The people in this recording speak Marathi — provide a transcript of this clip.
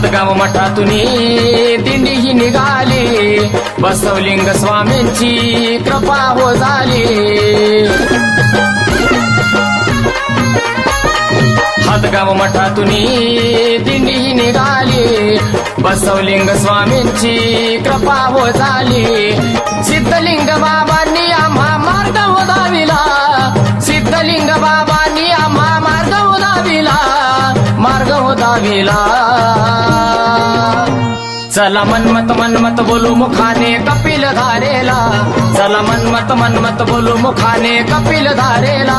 हातगाव मठातून दिंडी ही निघाली, बसवलिंग स्वामींची कृपा हो झाली। हातगाव मठातून दिंडी ही निघाली, बसवलिंग स्वामींची कृपा हो झाली। सिद्धलिंग बाबांनी आम्हा मार्ग दाविला, सिद्धलिंग बाबांनी आम्हा मार्ग दाविला, मार्ग दाविला। चला मनमत बोलू मुखाने कपिल धारेला, चला मनमत बोलू मुखाने कपिल धारेला।